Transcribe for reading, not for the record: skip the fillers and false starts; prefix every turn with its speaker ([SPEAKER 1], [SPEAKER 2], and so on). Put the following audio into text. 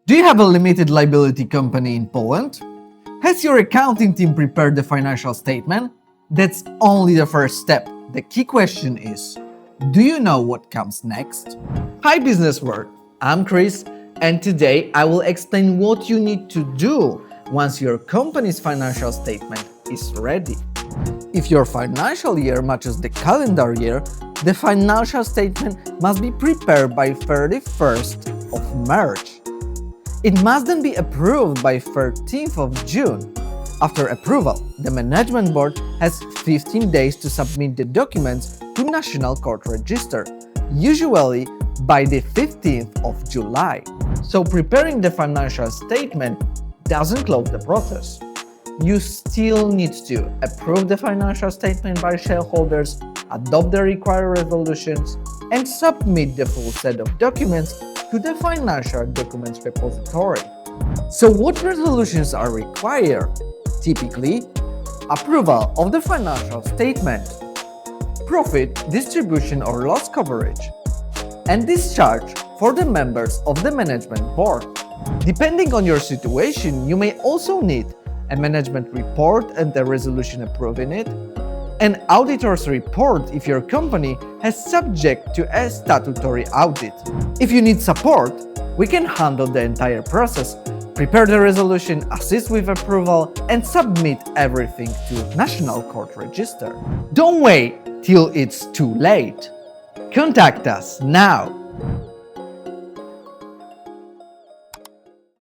[SPEAKER 1] Do you have a limited liability company in Poland? Has your accounting team prepared the financial statement? That's only the first step. The key question is, do you know what comes next? Hi business world, I'm Chris, and today I will explain what you need to do once your company's financial statement is ready. If your financial year matches the calendar year, the financial statement must be prepared by 31st of March. It must then be approved by 13th of June. After approval, the management board has 15 days to submit the documents to National Court Register, usually by the 15th of July. So preparing the financial statement doesn't close the process. You still need to approve the financial statement by shareholders, adopt the required resolutions, and submit the full set of documents to the Financial Documents Repository. So what resolutions are required? Typically, approval of the financial statement, profit distribution or loss coverage, and discharge for the members of the management board. Depending on your situation, you may also need a management report and a resolution approving it, an auditor's report if your company has subject to a statutory audit. If you need support, we can handle the entire process, prepare the resolution, assist with approval, and submit everything to National Court Register. Don't wait till it's too late. Contact us now.